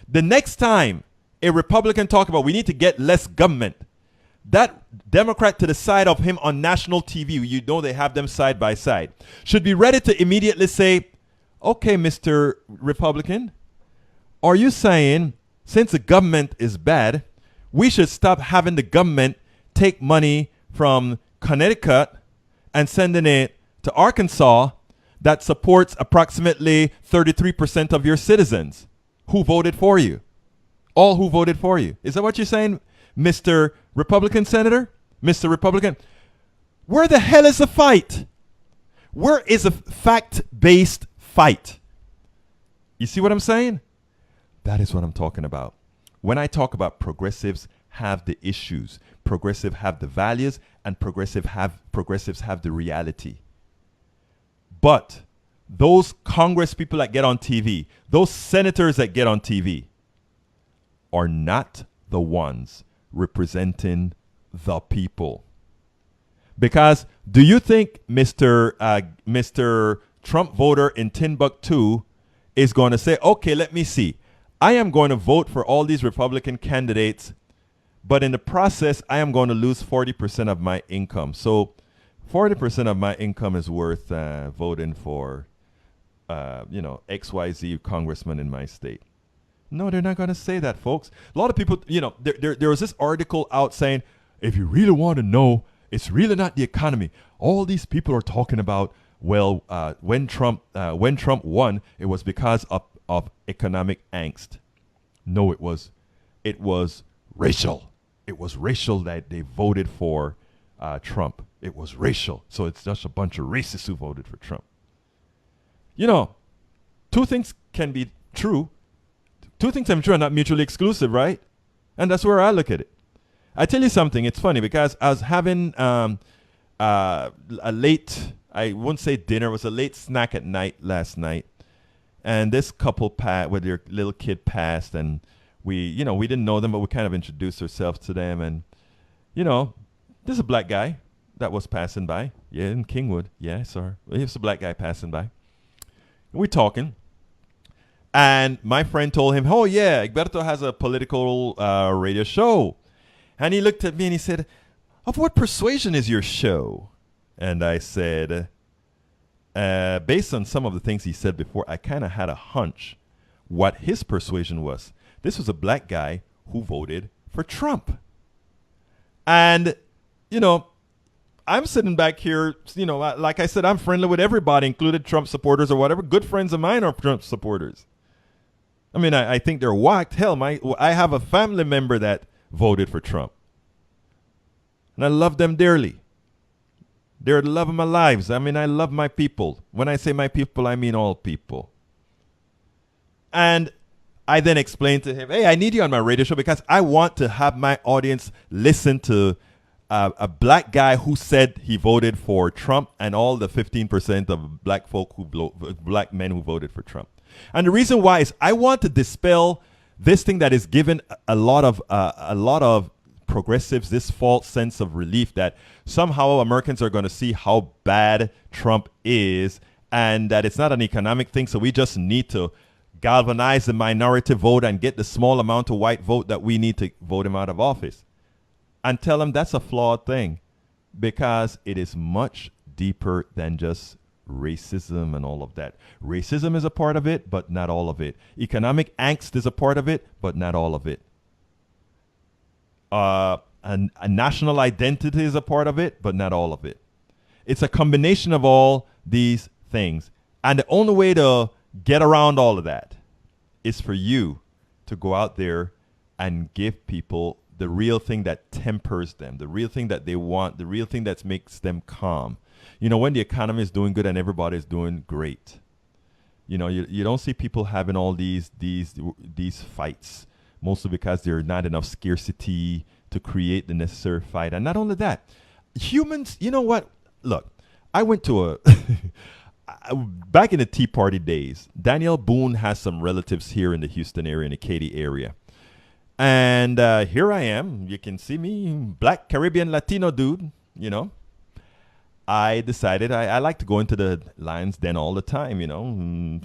Speaker 3: The next time a Republican talk about we need to get less government, that Democrat to the side of him on national TV, you know they have them side by side, should be ready to immediately say, okay, Mr. Republican, are you saying since the government is bad, we should stop having the government take money from Connecticut and sending it to Arkansas that supports approximately 33% of your citizens who voted for you. All who voted for you. Is that what you're saying, Mr. Republican Senator? Mr. Republican? Where the hell is the fight? Where is a fact-based fight? You see what I'm saying? That is what I'm talking about. When I talk about progressives have the issues, progressives have the values, and progressives have the reality. But those Congress people that get on TV, those senators that get on TV, are not the ones representing the people. Because do you think Mr. Trump voter in Timbuktu is going to say, okay, let me see. I am going to vote for all these Republican candidates, but in the process, I am going to lose 40% of my income. So 40% of my income is worth voting for, XYZ congressman in my state. No, they're not going to say that, folks. A lot of people, there was this article out saying, if you really want to know, it's really not the economy. All these people are talking about, when Trump won, it was because of economic angst. No, it was racial. It was racial that they voted for Trump. It was racial. So it's just a bunch of racists who voted for Trump. Two things can be true. Two things I'm sure are not mutually exclusive, right? And that's where I look at it. I tell you something, it's funny because I was having a late, I wouldn't say dinner, it was a late snack at night last night. And this couple with their little kid passed, and we didn't know them, but we kind of introduced ourselves to them. And, there's a black guy that was passing by. Yeah, in Kingwood. Yeah, sorry. It's a black guy passing by. And we're talking. And my friend told him, oh, yeah, Egberto has a political radio show. And he looked at me and he said, of what persuasion is your show? And I said, based on some of the things he said before, I kind of had a hunch what his persuasion was. This was a black guy who voted for Trump. And, I'm sitting back here, like I said, I'm friendly with everybody, including Trump supporters or whatever. Good friends of mine are Trump supporters. I mean, I think they're whacked. Hell, I have a family member that voted for Trump. And I love them dearly. They're the love of my lives. I mean, I love my people. When I say my people, I mean all people. And I then explained to him, hey, I need you on my radio show because I want to have my audience listen to a black guy who said he voted for Trump and all the 15% of black black men who voted for Trump. And the reason why is I want to dispel this thing that is given a lot of progressives this false sense of relief that somehow Americans are going to see how bad Trump is and that it's not an economic thing. So we just need to galvanize the minority vote and get the small amount of white vote that we need to vote him out of office. And tell them that's a flawed thing because it is much deeper than just racism and all of that. Racism is a part of it, but not all of it. Economic angst is a part of it, but not all of it. A national identity is a part of it, but not all of it. It's a combination of all these things. And the only way to get around all of that is for you to go out there and give people the real thing that tempers them, the real thing that they want, the real thing that makes them calm. When the economy is doing good and everybody's doing great, you don't see people having all these fights, mostly because there's not enough scarcity to create the necessary fight. And not only that, humans, you know what? Look, I went to back in the Tea Party days, Daniel Boone has some relatives here in the Houston area, in the Katy area. And here I am. You can see me, black Caribbean Latino dude, I decided I like to go into the Lion's Den all the time,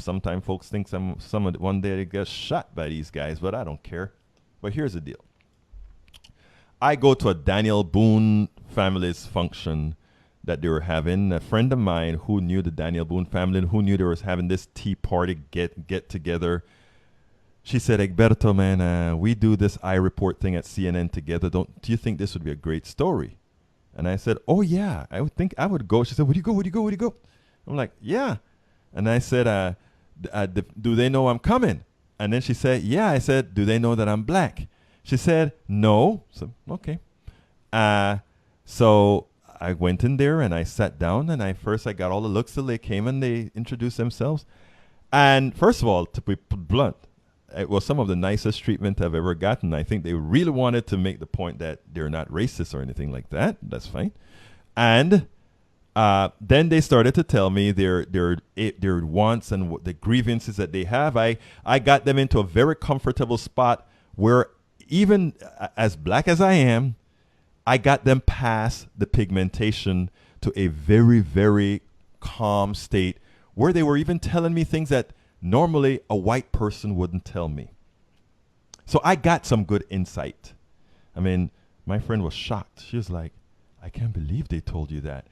Speaker 3: Sometimes folks think one day they get shot by these guys, but I don't care. But here's the deal. I go to a Daniel Boone family's function that they were having. A friend of mine who knew the Daniel Boone family and who knew they was having this Tea Party get together, she said, Egberto, man, we do this iReport thing at CNN together. Do you think this would be a great story? And I said, oh, yeah, I would think I would go. She said, would you go? Would you go? Would you go? I'm like, yeah. And I said, do they know I'm coming? And then she said, yeah. I said, do they know that I'm black? She said, no. So, okay. So I went in there and I sat down and I got all the looks till they came and they introduced themselves. And first of all, to be blunt, it was some of the nicest treatment I've ever gotten. I think they really wanted to make the point that they're not racist or anything like that. That's fine. And then they started to tell me their wants and the grievances that they have. I got them into a very comfortable spot where even as black as I am, I got them past the pigmentation to a very, very calm state where they were even telling me things that normally a white person wouldn't tell me. So I got some good insight. I mean, my friend was shocked. She was like, I can't believe they told you that.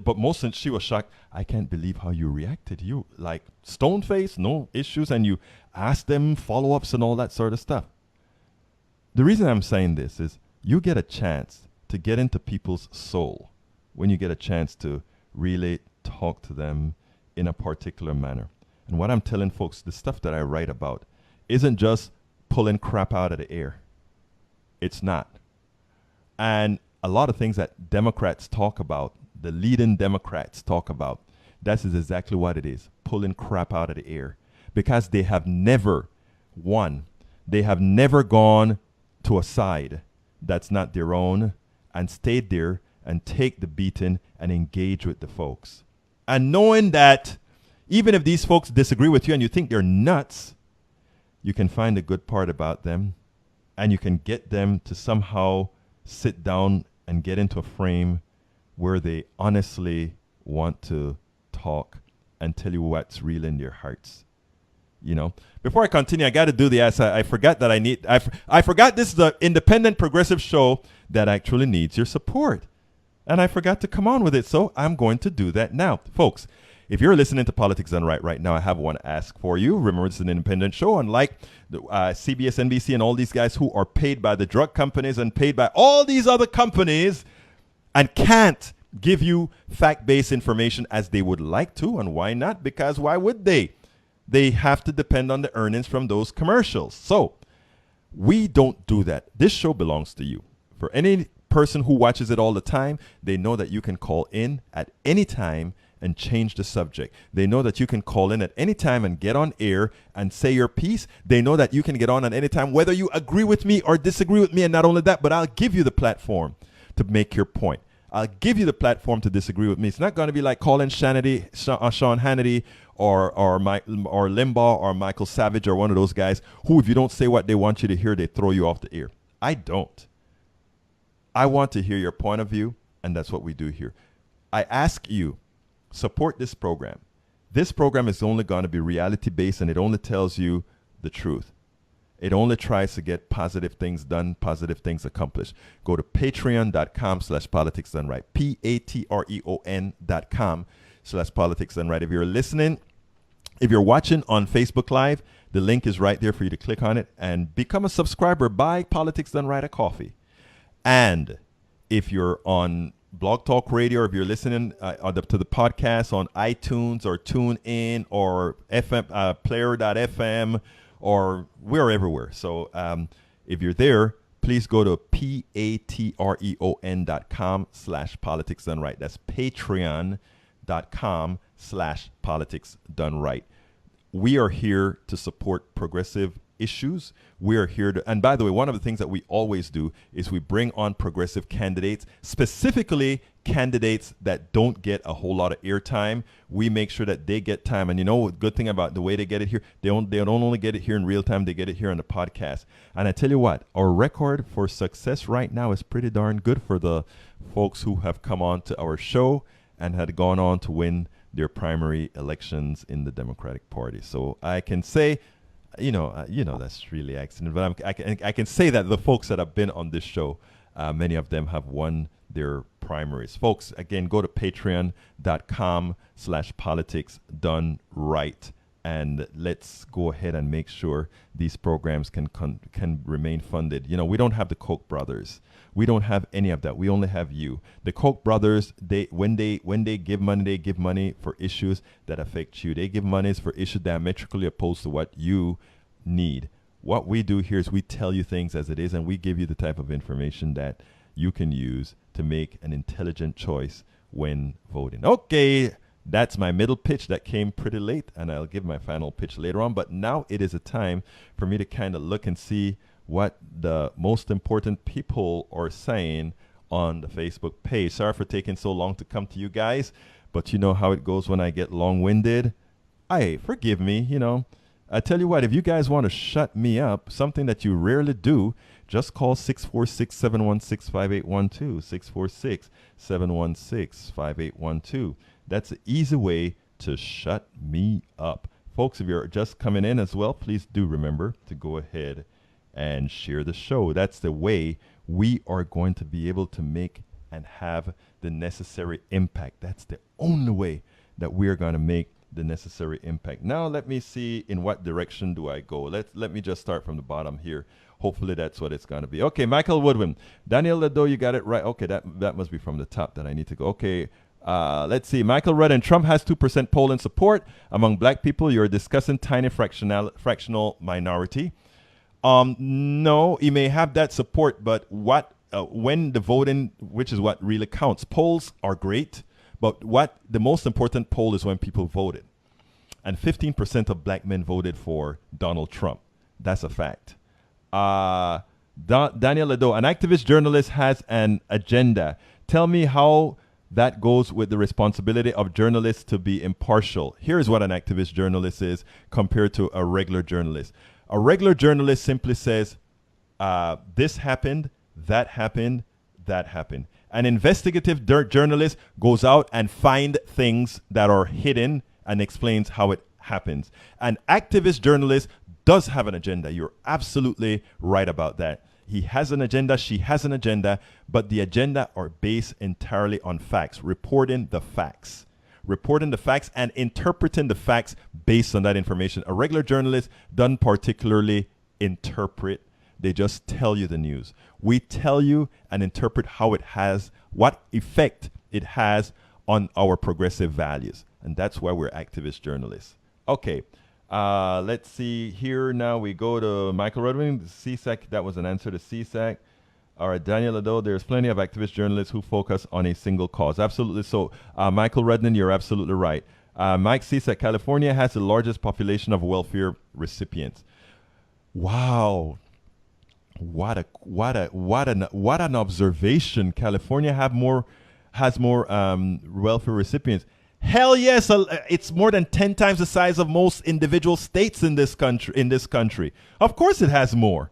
Speaker 3: But mostly she was shocked. I can't believe how you reacted. You like stone face, no issues, and you asked them follow-ups and all that sort of stuff. The reason I'm saying this is you get a chance to get into people's soul when you get a chance to really talk to them in a particular manner. And what I'm telling folks, the stuff that I write about isn't just pulling crap out of the air. It's not. And a lot of things that Democrats talk about, the leading Democrats talk about, that is exactly what it is, pulling crap out of the air. Because they have never gone to a side that's not their own and stayed there and take the beating and engage with the folks. And knowing that even if these folks disagree with you and you think they're nuts, you can find a good part about them and you can get them to somehow sit down and get into a frame where they honestly want to talk and tell you what's real in their hearts. You know, before I continue, I got to do the ass. I forgot that I forgot this is an independent progressive show that actually needs your support. And I forgot to come on with it. So I'm going to do that now. Folks, if you're listening to Politics Done right now, I have one ask for you. Remember, it's an independent show, unlike the CBS, NBC, and all these guys who are paid by the drug companies and paid by all these other companies and can't give you fact-based information as they would like to. And why not? Because why would they? They have to depend on the earnings from those commercials. So we don't do that. This show belongs to you. For any person who watches it all the time, they know that you can call in at any time and change the subject. They know that you can call in at any time and get on air and say your piece. They know that you can get on at any time, whether you agree with me or disagree with me. And not only that, but I'll give you the platform to make your point. I'll give you the platform to disagree with me. It's not going to be like calling Sean Hannity or Limbaugh or Michael Savage or one of those guys who, if you don't say what they want you to hear, they throw you off the air. I don't. I want to hear your point of view, and that's what we do here. I ask you, support this program. This program is only going to be reality-based, and it only tells you the truth. It only tries to get positive things done, positive things accomplished. Go to patreon.com/politicsdoneright, patreon.com/politicsdoneright. If you're listening, if you're watching on Facebook Live, the link is right there for you to click on it and become a subscriber. Buy Politics Done Right a coffee. And if you're on Blog Talk Radio, or if you're listening to the podcast on iTunes or TuneIn or FM, Player.fm, or we're everywhere. So if you're there, please go to patreon.com/politicsdoneright. That's patreon.com/politicsdoneright. We are here to support progressive issues. We are here to, and by the way, one of the things that we always do is we bring on progressive candidates, specifically candidates that don't get a whole lot of airtime. We make sure that they get time. And you know, the good thing about the way they get it here, they don't only get it here in real time, they get it here on the podcast. And I tell you what, our record for success right now is pretty darn good for the folks who have come on to our show and had gone on to win their primary elections in the Democratic Party. So I can say, you know, that's really accident. But I can say that the folks that have been on this show, many of them have won their primaries. Folks, again, go to patreon.com/politicsdoneright and let's go ahead and make sure these programs can remain funded. You know, we don't have the Koch brothers. We don't have any of that. We only have you. The Koch brothers, when they give money for issues that affect you. They give monies for issues diametrically opposed to what you need. What we do here is we tell you things as it is, and we give you the type of information that you can use to make an intelligent choice when voting. Okay, that's my middle pitch that came pretty late, and I'll give my final pitch later on. But now it is a time for me to kind of look and see what the most important people are saying on the Facebook page. Sorry for taking so long to come to you guys, but you know how it goes when I get long-winded. Forgive me, you know. I tell you what, if you guys want to shut me up, something that you rarely do, just call 646-716-5812, 646-716-5812. That's an easy way to shut me up. Folks, if you're just coming in as well, please do remember to go ahead and share the show. That's the way we are going to be able to make and have the necessary impact. That's the only way that we are going to make the necessary impact. Now let me see in what direction do I go. Let me just start from the bottom here. Hopefully that's what it's going to be. Okay, Michael Woodwin. Daniel Ledo, you got it right. Okay, that must be from the top that I need to go. Okay, let's see. Michael Redden, Trump has 2% polling support among black people. You're discussing tiny fractional minority. No, he may have that support, but when the voting, which is what really counts, polls are great, but what the most important poll is when people voted. And 15% of black men voted for Donald Trump. That's a fact. Daniel Ledo, an activist journalist has an agenda. Tell me how that goes with the responsibility of journalists to be impartial. Here's what an activist journalist is compared to a regular journalist. A regular journalist simply says, this happened, that happened, that happened. An investigative journalist goes out and finds things that are hidden and explains how it happens. An activist journalist does have an agenda. You're absolutely right about that. He has an agenda, she has an agenda, but the agenda are based entirely on facts, reporting the facts and interpreting the facts based on that information. A regular journalist doesn't particularly interpret. They just tell you the news. We tell you and interpret how it has, what effect it has on our progressive values. And that's why we're activist journalists. Okay, let's see here now. We go to Michael Redwing, CSAC. That was an answer to CSAC. All right, Daniel Ledo, there's plenty of activist journalists who focus on a single cause. Absolutely. So, Michael Redden, you're absolutely right. Mike CSAC, California has the largest population of welfare recipients. Wow. What an observation. California has more welfare recipients. Hell yes, it's more than 10 times the size of most individual states in this country. Of course it has more.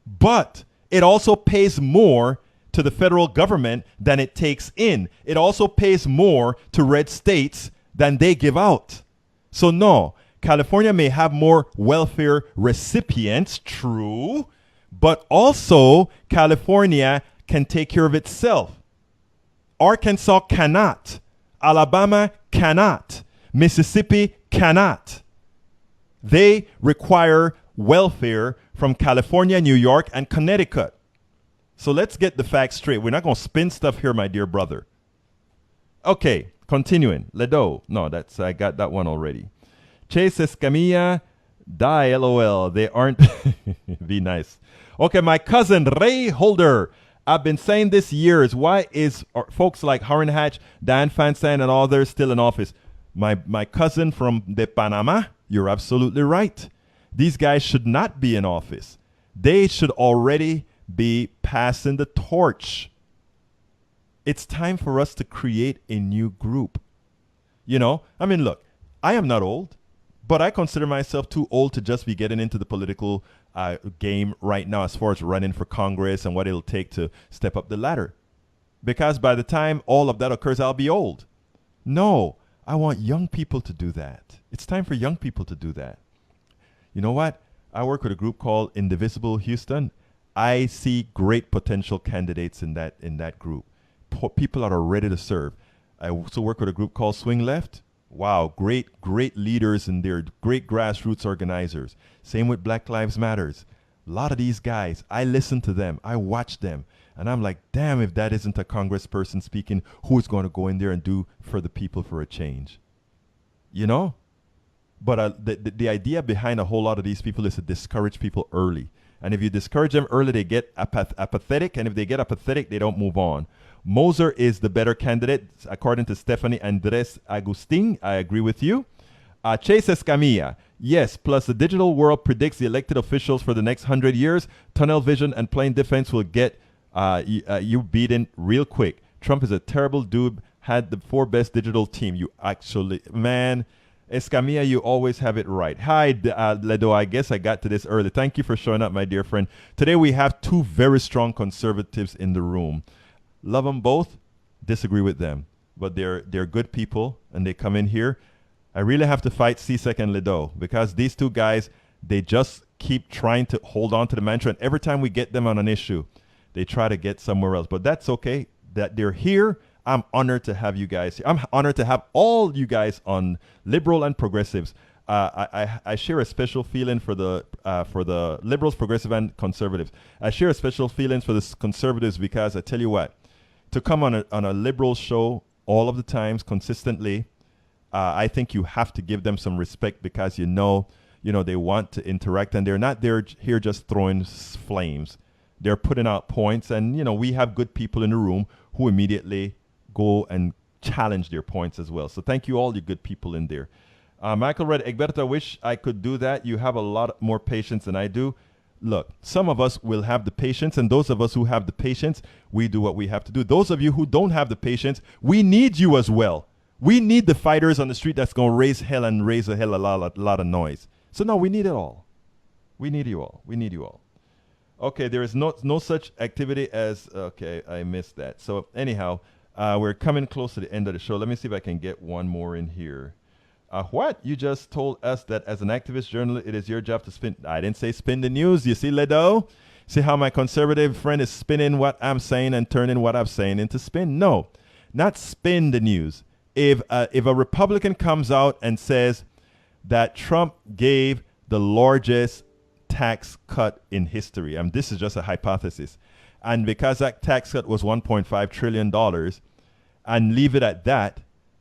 Speaker 3: But it also pays more to the federal government than it takes in. It also pays more to red states than they give out. So no, California may have more welfare recipients, true, but also California can take care of itself. Arkansas cannot. Alabama cannot. Mississippi cannot. They require welfare from California, New York, and Connecticut. So let's get the facts straight. We're not going to spin stuff here, my dear brother. Okay, continuing. Ledo. No, I got that one already. Chase Escamilla, die, LOL. They aren't. Be nice. Okay, my cousin Ray Holder. I've been saying this years. Why is folks like Harren Hatch, Dan Feinstein, and others still in office? My cousin from the Panama, you're absolutely right. These guys should not be in office. They should already be passing the torch. It's time for us to create a new group. You know, I mean, look, I am not old, but I consider myself too old to just be getting into the political game right now as far as running for Congress and what it'll take to step up the ladder. Because by the time all of that occurs, I'll be old. No, I want young people to do that. It's time for young people to do that. You know what? I work with a group called Indivisible Houston. I see great potential candidates in that group. People that are ready to serve. I also work with a group called Swing Left. Wow, great leaders and they're great grassroots organizers. Same with Black Lives Matters. A lot of these guys, I listen to them, I watch them, and I'm like, damn, if that isn't a congressperson speaking, who is going to go in there and do for the people for a change? You know? But the idea behind a whole lot of these people is to discourage people early. And if you discourage them early, they get apathetic. And if they get apathetic, they don't move on. Moser is the better candidate, according to Stephanie Andres Agustin. I agree with you. Chase Escamilla. Yes, plus the digital world predicts the elected officials for the next 100 years. Tunnel vision and plain defense will get you beaten real quick. Trump is a terrible dude. Had the 4 best digital team. You actually, man. Escamilla, you always have it right. Hi, Ledo. I guess I got to this early. Thank you for showing up, my dear friend. Today we have 2 very strong conservatives in the room. Love them both. Disagree with them, but they're good people, and they come in here. I really have to fight C-Sec and Ledo because these 2 guys, they just keep trying to hold on to the mantra, and every time we get them on an issue, they try to get somewhere else. But that's okay. That they're here. I'm honored to have you guys here. I'm honored to have all you guys on, liberal and progressives. I share a special feeling for the liberals, progressive, and conservatives. I share a special feelings for the conservatives because I tell you what, to come on a liberal show all of the times consistently, I think you have to give them some respect because you know they want to interact and they're not here just throwing flames. They're putting out points, and we have good people in the room who immediately go and challenge their points as well. So thank you all you good people in there. Michael Red, Egberto, I wish I could do that. You have a lot more patience than I do. Look, some of us will have the patience, and those of us who have the patience, we do what we have to do. Those of you who don't have the patience, we need you as well. We need the fighters on the street that's going to raise hell and raise a lot of noise. So no, we need it all. We need you all. We need you all. Okay, there is no such activity as, okay, I missed that. So anyhow, we're coming close to the end of the show. Let me see if I can get one more in here. What? You just told us that as an activist journalist, it is your job to spin. I didn't say spin the news. You see, Ledo? See how my conservative friend is spinning what I'm saying and turning what I'm saying into spin? No, not spin the news. If a Republican comes out and says that Trump gave the largest tax cut in history, this is just a hypothesis, and because that tax cut was $1.5 trillion, and leave it at that,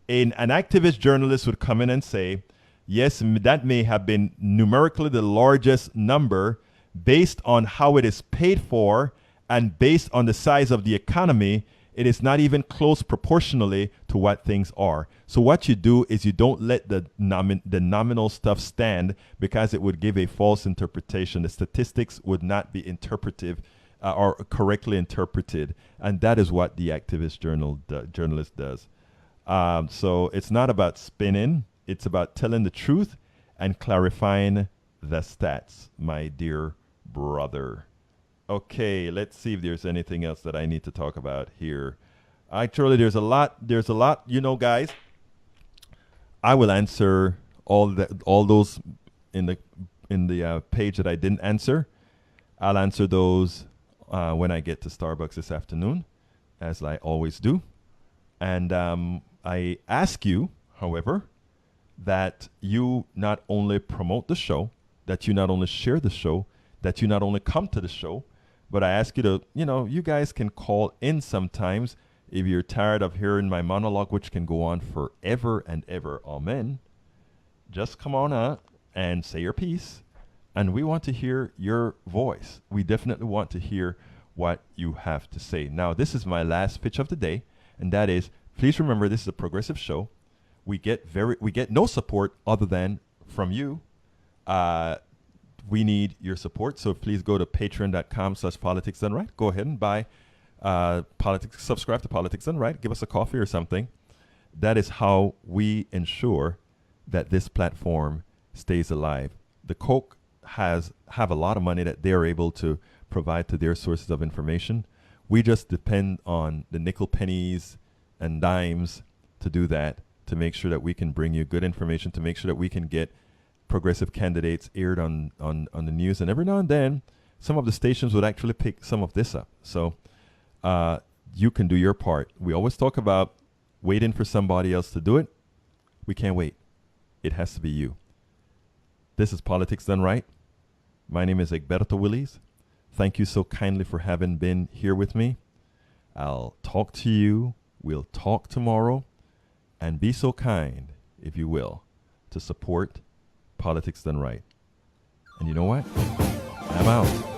Speaker 3: an activist journalist would come in and say, yes, that may have been numerically the largest number based on how it is paid for and based on the size of the economy. It is not even close proportionally to what things are. So what you do is you don't let the nominal stuff stand because it would give a false interpretation. The statistics would not be interpretive or correctly interpreted. And that is what the activist journalist does. So it's not about spinning. It's about telling the truth and clarifying the stats, my dear brother. Okay, let's see if there's anything else that I need to talk about here. Actually, there's a lot, guys. I will answer all those in the page that I didn't answer. I'll answer those when I get to Starbucks this afternoon, as I always do. And I ask you, however, that you not only promote the show, that you not only share the show, that you not only come to the show, but I ask you to, you guys can call in sometimes if you're tired of hearing my monologue, which can go on forever and ever. Amen. Just come on out and say your piece. And we want to hear your voice. We definitely want to hear what you have to say. Now, this is my last pitch of the day, and that is, please remember this is a progressive show. We get no support other than from you. We need your support, so please go to patreon.com/politicsdoneright. Go ahead and buy subscribe to Politics Done Right. Give us a coffee or something. That is how we ensure that this platform stays alive. The Koch have a lot of money that they're able to provide to their sources of information. We just depend on the nickel pennies and dimes to do that, to make sure that we can bring you good information, to make sure that we can get progressive candidates aired on the news. And every now and then, some of the stations would actually pick some of this up. So you can do your part. We always talk about waiting for somebody else to do it. We can't wait. It has to be you. This is Politics Done Right. My name is Egberto Willies. Thank you so kindly for having been here with me. I'll talk to you. We'll talk tomorrow. And be so kind, if you will, to support Politics Done Right. And you know what? I'm out.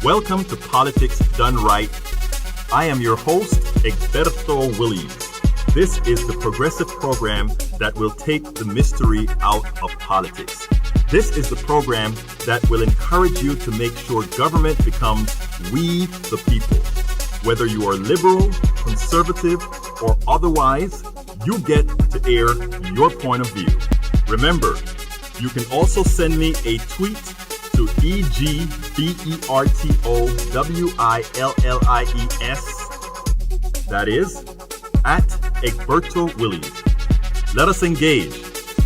Speaker 1: Welcome to Politics Done Right. I am your host, Egberto Willies. This is the progressive program that will take the mystery out of politics. This is the program that will encourage you to make sure government becomes we the people. Whether you are liberal, conservative, or otherwise, you get to air your point of view. Remember, you can also send me a tweet to EGBERTOWILLIES, that is, at Egberto Willies. Let us engage.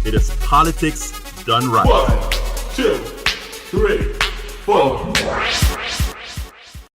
Speaker 1: It is Politics Done Right.
Speaker 2: 1, 2, 3, 4.